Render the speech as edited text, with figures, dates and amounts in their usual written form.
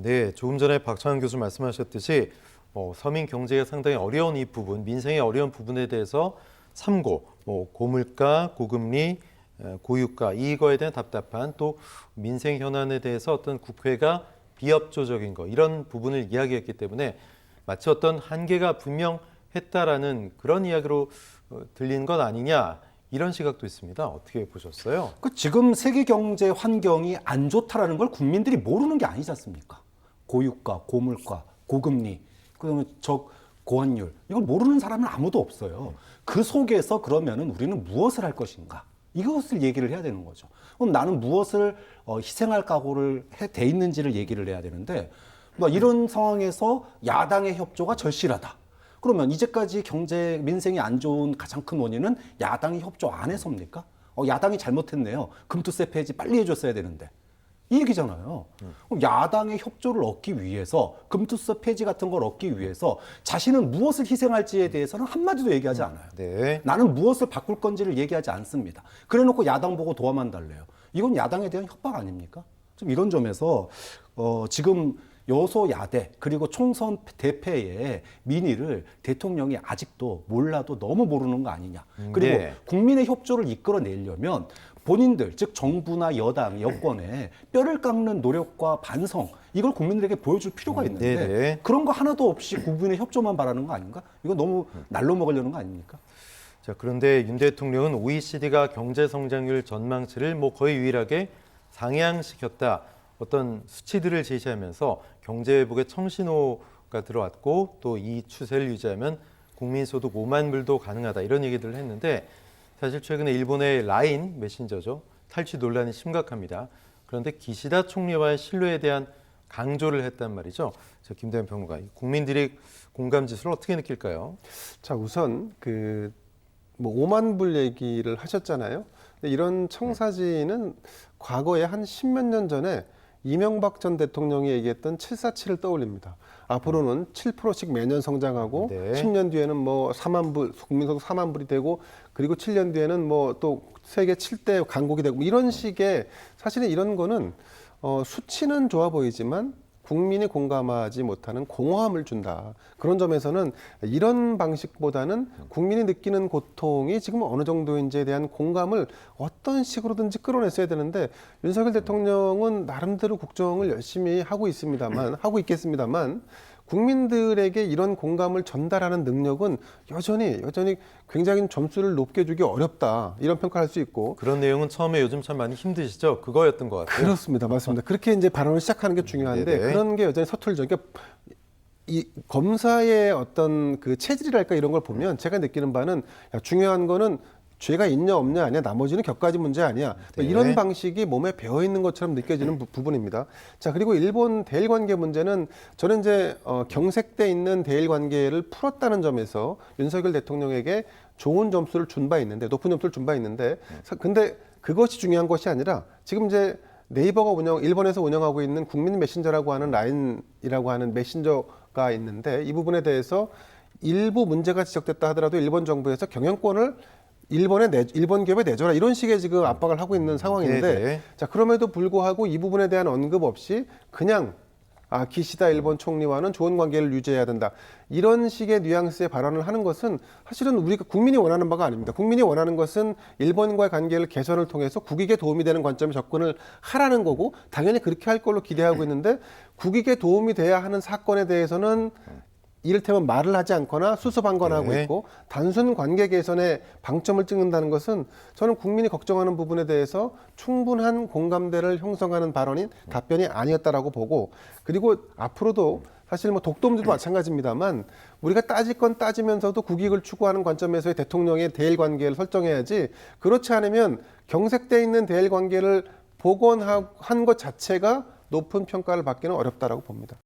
네, 조금 전에 박찬환 교수 말씀하셨듯이 서민 경제가 상당히 어려운 이 부분, 민생의 어려운 부분에 대해서 삼고, 고물가, 고금리, 고유가 이거에 대한 답답한 또 민생 현안에 대해서 어떤 국회가 비협조적인 거 이런 부분을 이야기했기 때문에 마치 어떤 한계가 분명했다라는 그런 이야기로 들리는 것 아니냐 이런 시각도 있습니다. 어떻게 보셨어요? 지금 세계 경제 환경이 안 좋다라는 걸 국민들이 모르는 게 아니지 않습니까? 고유가, 고물가, 고금리, 그다음에 고환율 이걸 모르는 사람은 아무도 없어요. 그 속에서 그러면은 우리는 무엇을 할 것인가? 이것을 얘기를 해야 되는 거죠. 그럼 나는 무엇을 희생할 각오를 돼 있는지를 얘기를 해야 되는데 이런 상황에서 야당의 협조가 절실하다. 그러면 이제까지 경제 민생이 안 좋은 가장 큰 원인은 야당이 협조 안 해서입니까? 야당이 잘못했네요. 금투세 폐지 빨리 해줬어야 되는데. 이 얘기잖아요. 그럼 야당의 협조를 얻기 위해서 금투세 폐지 같은 걸 얻기 위해서 자신은 무엇을 희생할지에 대해서는 한마디도 얘기하지 않아요. 네. 나는 무엇을 바꿀 건지를 얘기하지 않습니다. 그래놓고 야당 보고 도와만 달래요. 이건 야당에 대한 협박 아닙니까? 좀 이런 점에서 지금 여소야대 그리고 총선 대패의 민의를 대통령이 아직도 몰라도 너무 모르는 거 아니냐. 그리고 네. 국민의 협조를 이끌어내려면 본인들 즉 정부나 여당 여권에 뼈를 깎는 노력과 반성 이걸 국민들에게 보여줄 필요가 있는데 네네. 그런 거 하나도 없이 국민의 협조만 바라는 거 아닌가? 이거 너무 날로 먹으려는 거 아닙니까? 자, 그런데 윤 대통령은 OECD가 경제 성장률 전망치를 거의 유일하게 상향시켰다. 어떤 수치들을 제시하면서 경제 회복에 청신호가 들어왔고 또 이 추세를 유지하면 국민소득 5만 불도 가능하다 이런 얘기들을 했는데 사실 최근에 일본의 라인 메신저죠. 탈취 논란이 심각합니다. 그런데 기시다 총리와의 신뢰에 대한 강조를 했단 말이죠. 김대현 평론가, 국민들이 공감 지수를 어떻게 느낄까요? 자, 우선 5만 불 얘기를 하셨잖아요. 근데 이런 청사진은 과거에 한 10몇 년 전에 이명박 전 대통령이 얘기했던 747을 떠올립니다. 앞으로는 7%씩 매년 성장하고 네. 10년 뒤에는 4만 불, 국민소득 4만 불이 되고 그리고 7년 뒤에는 또 세계 7대 강국이 되고 이런 식의 사실은 이런 거는 수치는 좋아 보이지만 국민이 공감하지 못하는 공허함을 준다. 그런 점에서는 이런 방식보다는 국민이 느끼는 고통이 지금 어느 정도인지에 대한 공감을 어떤 식으로든지 끌어냈어야 되는데 윤석열 대통령은 나름대로 국정을 열심히 하고 있겠습니다만 국민들에게 이런 공감을 전달하는 능력은 여전히 굉장히 점수를 높게 주기 어렵다. 이런 평가를 할 수 있고. 그런 내용은 처음에 요즘 참 많이 힘드시죠? 그거였던 것 같아요. 그렇습니다. 맞습니다. 그렇게 이제 발언을 시작하는 게 중요한데 네네. 그런 게 여전히 서툴죠. 그러니까 이 검사의 어떤 그 체질이랄까 이런 걸 보면 제가 느끼는 바는 중요한 거는 죄가 있냐 없냐 아니야 나머지는 격가지 문제 아니야 네. 이런 방식이 몸에 배어 있는 것처럼 느껴지는 부분입니다. 자, 그리고 일본 대일 관계 문제는 저는 이제 경색돼 있는 대일 관계를 풀었다는 점에서 윤석열 대통령에게 좋은 점수를 준 바 있는데 높은 점수를 준 바 있는데 근데 그것이 중요한 것이 아니라 지금 이제 네이버가 일본에서 운영하고 있는 국민 메신저라고 하는 라인이라고 하는 메신저가 있는데 이 부분에 대해서 일부 문제가 지적됐다 하더라도 일본 정부에서 경영권을 일본 기업에 내줘라 이런 식의 지금 압박을 하고 있는 상황인데 네네. 자, 그럼에도 불구하고 이 부분에 대한 언급 없이 그냥 기시다 일본 총리와는 좋은 관계를 유지해야 된다. 이런 식의 뉘앙스의 발언을 하는 것은 사실은 우리가 국민이 원하는 바가 아닙니다. 국민이 원하는 것은 일본과의 관계를 개선을 통해서 국익에 도움이 되는 관점에 접근을 하라는 거고 당연히 그렇게 할 걸로 기대하고 있는데 국익에 도움이 돼야 하는 사건에 대해서는 이를테면 말을 하지 않거나 수수방관하고 네. 있고 단순 관계 개선에 방점을 찍는다는 것은 저는 국민이 걱정하는 부분에 대해서 충분한 공감대를 형성하는 발언인 답변이 아니었다라고 보고 그리고 앞으로도 사실 독도문제도 마찬가지입니다만 우리가 따질 건 따지면서도 국익을 추구하는 관점에서의 대통령의 대일 관계를 설정해야지 그렇지 않으면 경색돼 있는 대일 관계를 복원한 것 자체가 높은 평가를 받기는 어렵다라고 봅니다.